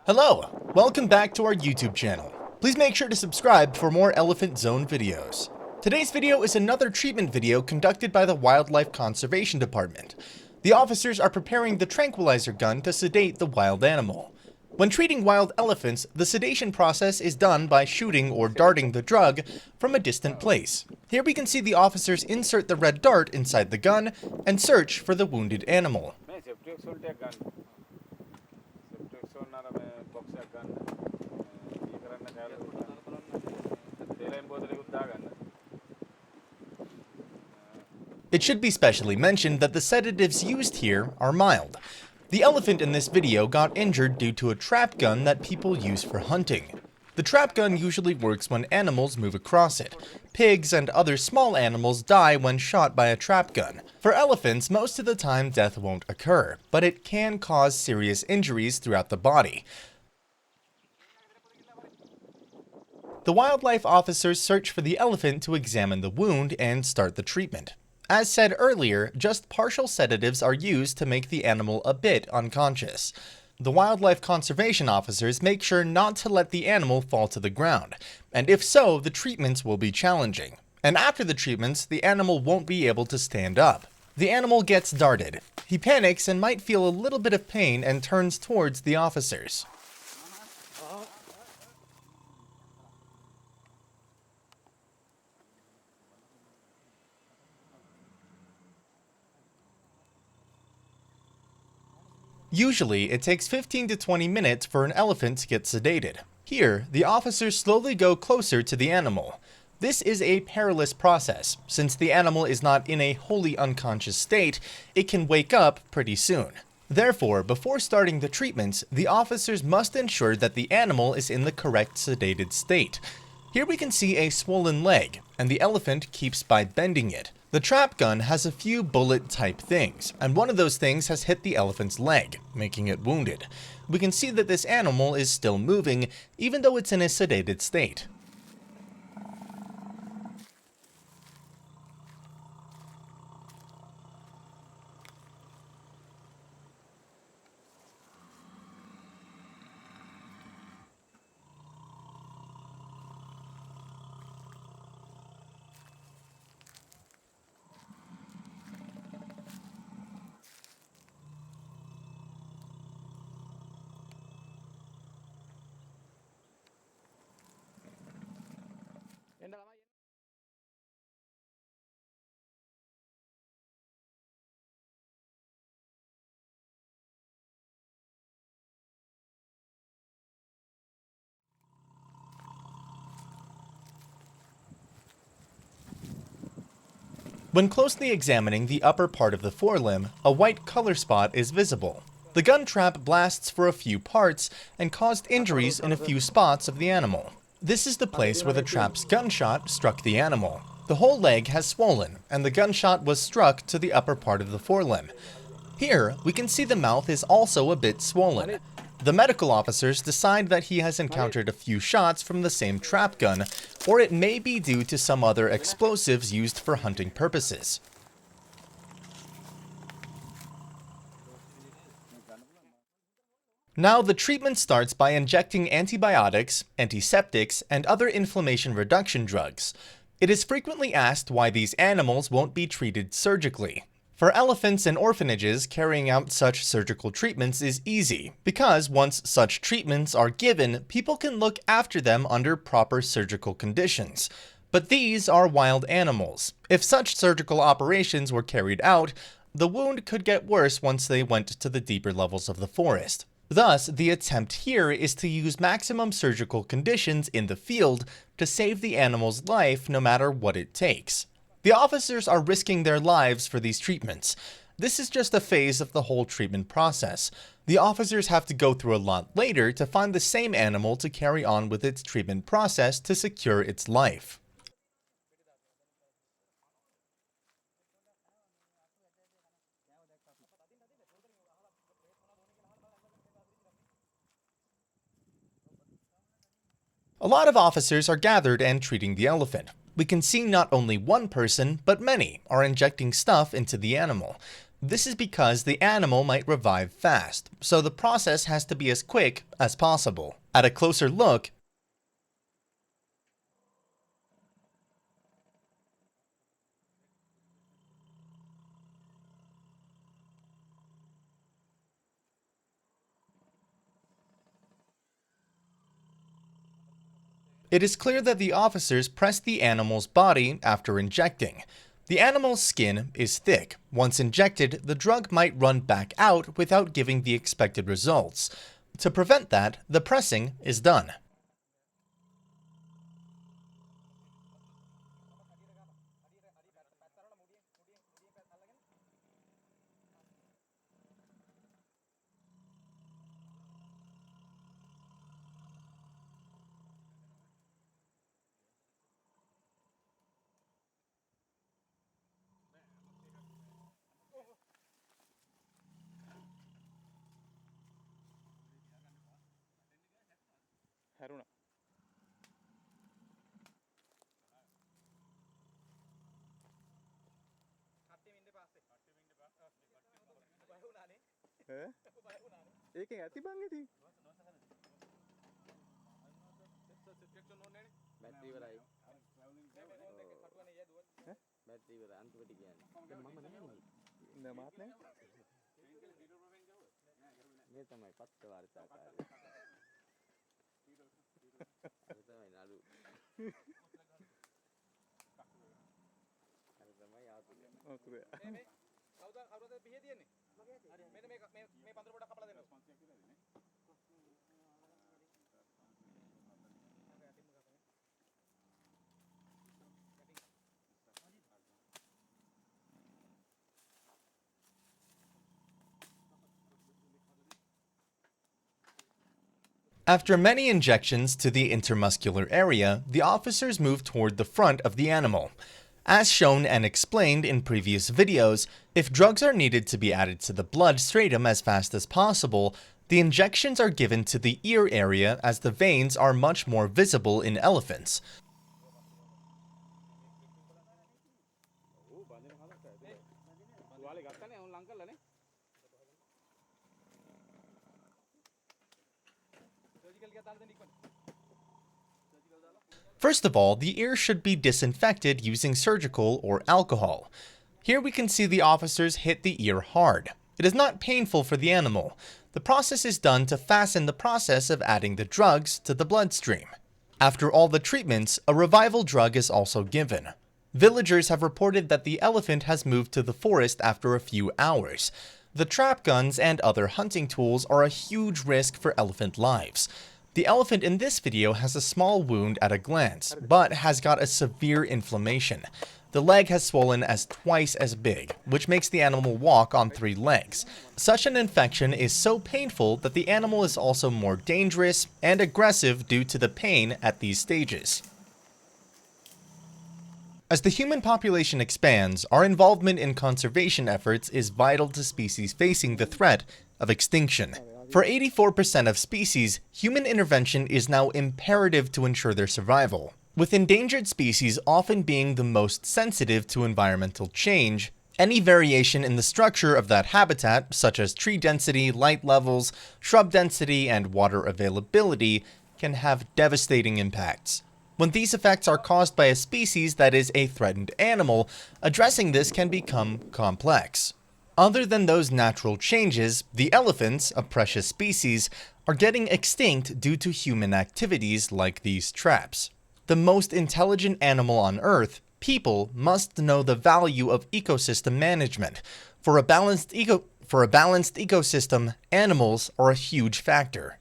Hello, welcome back to our YouTube channel. Please make sure to subscribe for more Elephant Zone videos. Today's video is another treatment video conducted by the Wildlife Conservation Department. The officers are preparing the tranquilizer gun to sedate the wild animal. When treating wild elephants, the sedation process is done by shooting or darting the drug from a distant place. Here we can see the officers insert the red dart inside the gun and search for the wounded animal. It should be specially mentioned that the sedatives used here are mild. The elephant in this video got injured due to a trap gun that people use for hunting. The trap gun usually works when animals move across it. Pigs and other small animals die when shot by a trap gun. For elephants, most of the time death won't occur, but it can cause serious injuries throughout the body. The wildlife officers search for the elephant to examine the wound and start the treatment. As said earlier, just partial sedatives are used to make the animal a bit unconscious. The wildlife conservation officers make sure not to let the animal fall to the ground, and if so, the treatments will be challenging. And after the treatments, the animal won't be able to stand up. The animal gets darted. He panics and might feel a little bit of pain and turns towards the officers. Usually, it takes 15 to 20 minutes for an elephant to get sedated. Here, the officers slowly go closer to the animal. This is a perilous process. Since the animal is not in a wholly unconscious state, it can wake up pretty soon. Therefore, before starting the treatments, the officers must ensure that the animal is in the correct sedated state. Here we can see a swollen leg, and the elephant keeps by bending it. The trap gun has a few bullet-type things, and one of those things has hit the elephant's leg, making it wounded. We can see that this animal is still moving, even though it's in a sedated state. When closely examining the upper part of the forelimb, a white color spot is visible. The gun trap blasts for a few parts and caused injuries in a few spots of the animal. This is the place where the trap's gunshot struck the animal. The whole leg has swollen, and the gunshot was struck to the upper part of the forelimb. Here, we can see the mouth is also a bit swollen. The medical officers decide that he has encountered a few shots from the same trap gun, or it may be due to some other explosives used for hunting purposes. Now the treatment starts by injecting antibiotics, antiseptics, and other inflammation reduction drugs. It is frequently asked why these animals won't be treated surgically. For elephants and orphanages, carrying out such surgical treatments is easy, because once such treatments are given, people can look after them under proper surgical conditions. But these are wild animals. If such surgical operations were carried out, the wound could get worse once they went to the deeper levels of the forest. Thus, the attempt here is to use maximum surgical conditions in the field to save the animal's life no matter what it takes. The officers are risking their lives for these treatments. This is just a phase of the whole treatment process. The officers have to go through a lot later to find the same animal to carry on with its treatment process to secure its life. A lot of officers are gathered and treating the elephant. We can see not only one person, but many are injecting stuff into the animal. This is because the animal might revive fast, so the process has to be as quick as possible. At a closer look, it is clear that the officers pressed the animal's body after injecting. The animal's skin is thick. Once injected, the drug might run back out without giving the expected results. To prevent that, the pressing is done. ඒකෙන් ඇති බං ඉතින් battery ඉවරයි battery ඉවරයි අන්තිමට කියන්නේ දැන් මම නැහැ නේ මාත් නැහැ මේ තමයි පත්ත වාර්තාකාරය අර තමයි නඩු අර තමයි ආතුරේ ආතුරේ මේ කවුද පිහේ තියන්නේ මෙන්න මේ පන්දර පොඩක් කපලා දෙන්න After many injections to the intermuscular area, the officers move toward the front of the animal. As shown and explained in previous videos, if drugs are needed to be added to the blood stratum as fast as possible, the injections are given to the ear area as the veins are much more visible in elephants. First of all, the ear should be disinfected using surgical or alcohol. Here we can see the officers hit the ear hard. It is not painful for the animal. The process is done to fasten the process of adding the drugs to the bloodstream. After all the treatments, a revival drug is also given. Villagers have reported that the elephant has moved to the forest after a few hours. The trap guns and other hunting tools are a huge risk for elephant lives. The elephant in this video has a small wound at a glance, but has got a severe inflammation. The leg has swollen as twice as big, which makes the animal walk on 3 legs. Such an infection is so painful that the animal is also more dangerous and aggressive due to the pain at these stages. As the human population expands, our involvement in conservation efforts is vital to species facing the threat of extinction. For 84% of species, human intervention is now imperative to ensure their survival. With endangered species often being the most sensitive to environmental change, any variation in the structure of that habitat, such as tree density, light levels, shrub density, and water availability, can have devastating impacts. When these effects are caused by a species that is a threatened animal, addressing this can become complex. Other than those natural changes, the elephants, a precious species, are getting extinct due to human activities like these traps. The most intelligent animal on Earth, people, must know the value of ecosystem management. For a balanced ecosystem, animals are a huge factor.